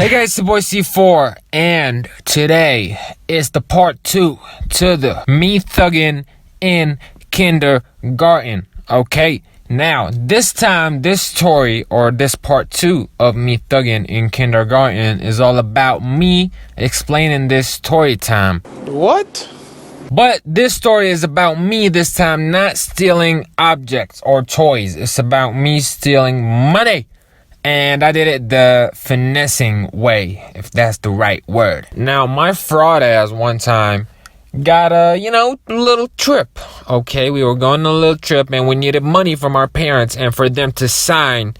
Hey guys, it's your boy C4, and today is the part 2 to the Me Thuggin' in Kindergarten. Okay, now this time, this story, or this part 2 of Me Thuggin' in Kindergarten is all about me explaining this story time. What? But this story is about me this time not stealing objects or toys. It's about me stealing money. And I did it the finessing way, if that's the right word. Now, my fraud ass one time got a, little trip. Okay, we were going on a little trip and we needed money from our parents and for them to sign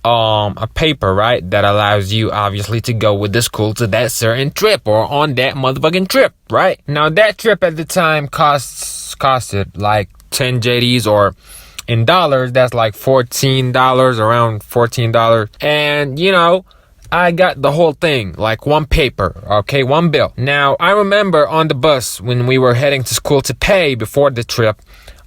a paper, right? That allows you, obviously, to go with the school to that certain trip or on that motherfucking trip, right? Now, that trip at the time costed like 10 JDs or... in dollars, that's like $14, around $14. And, I got the whole thing, like one paper, okay, one bill. Now, I remember on the bus when we were heading to school to pay before the trip,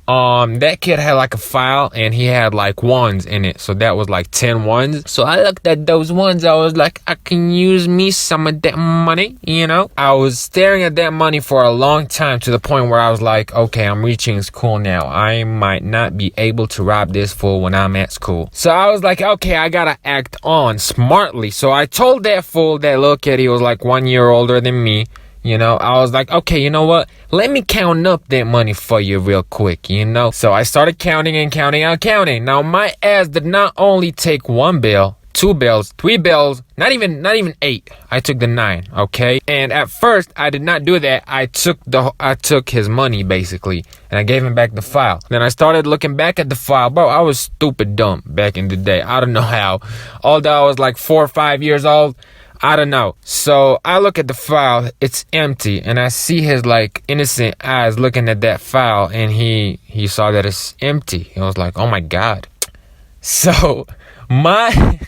that kid had like a file and he had like ones in it. So that was like 10 ones. So I looked at those ones. I was like, I can use me some of that money, I was staring at that money for a long time to the point where I was like, okay, I'm reaching school now. I might not be able to rob this fool when I'm at school. So I was like, okay, I gotta act on smartly. So I told that fool, that little kid, he was like 1 year older than me. I was like, okay, you know what? Let me count up that money for you real quick, So I started counting and counting. Now, my ass did not only take one bill, 2 bills, 3 bills, not even 8. I took the 9, okay? And at first, I did not do that. I took his money, basically, and I gave him back the file. Then I started looking back at the file. Bro, I was stupid dumb back in the day. I don't know how. Although I was like 4 or 5 years old, I don't know. So I look at the file, it's empty, and I see his like innocent eyes looking at that file, and he saw that it's empty. He was like, oh my God. So my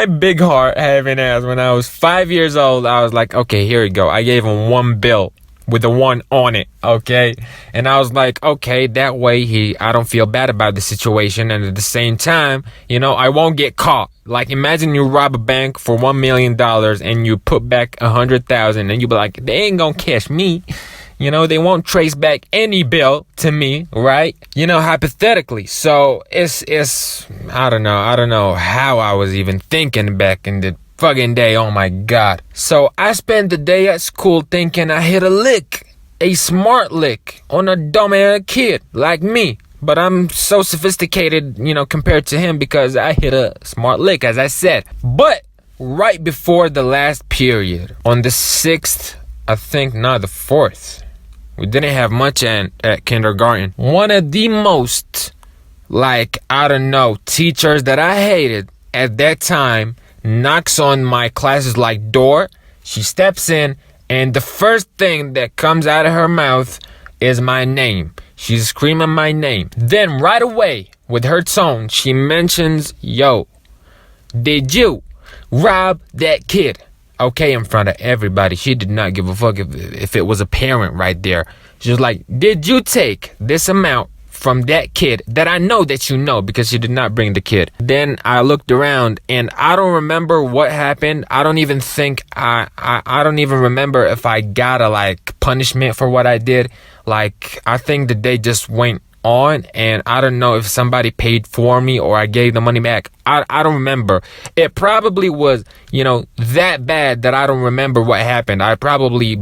big heart having ass, when I was 5 years old, I was like, okay, here we go. I gave him one bill with the 1 on it, okay? And I was like, okay, that way I don't feel bad about the situation, and at the same time, I won't get caught. Like, imagine you rob a bank for $1 million and you put back 100,000 and you be like, they ain't gonna catch me. They won't trace back any bill to me, right? Hypothetically. So it's I don't know how I was even thinking back in the fucking day. Oh my God. So I spent the day at school thinking I hit a smart lick on a dumbass kid like me. But I'm so sophisticated, compared to him, because I hit a smart lick, as I said. But right before the last period, on the 6th, I think, no, the 4th, we didn't have much at kindergarten. One of the most, teachers that I hated at that time knocks on my class's door. She steps in, and the first thing that comes out of her mouth is my name. She's screaming my name. Then right away, with her tone, she mentions, yo, did you rob that kid? Okay, in front of everybody. She did not give a fuck if it was a parent right there. She was like, did you take this amount from that kid that I know that you know, because she did not bring the kid. Then I looked around and I don't remember what happened. I don't even think I don't even remember if I got a punishment for what I did. I think the day just went on, and I don't know if somebody paid for me or I gave the money back. I don't remember. It probably was, that bad that I don't remember what happened. I probably,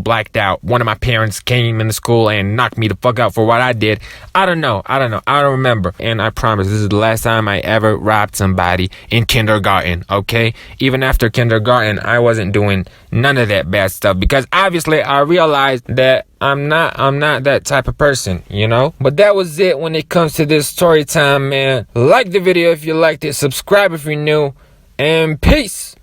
blacked out. One of my parents came into school and knocked me the fuck out for what I did. I don't know. I don't remember. And I promise this is the last time I ever robbed somebody in kindergarten, okay? Even after kindergarten, I wasn't doing none of that bad stuff, because obviously I realized that I'm not that type of person, But that was it when it comes to this story time, man. Like the video if you liked it, subscribe if you're new, and peace.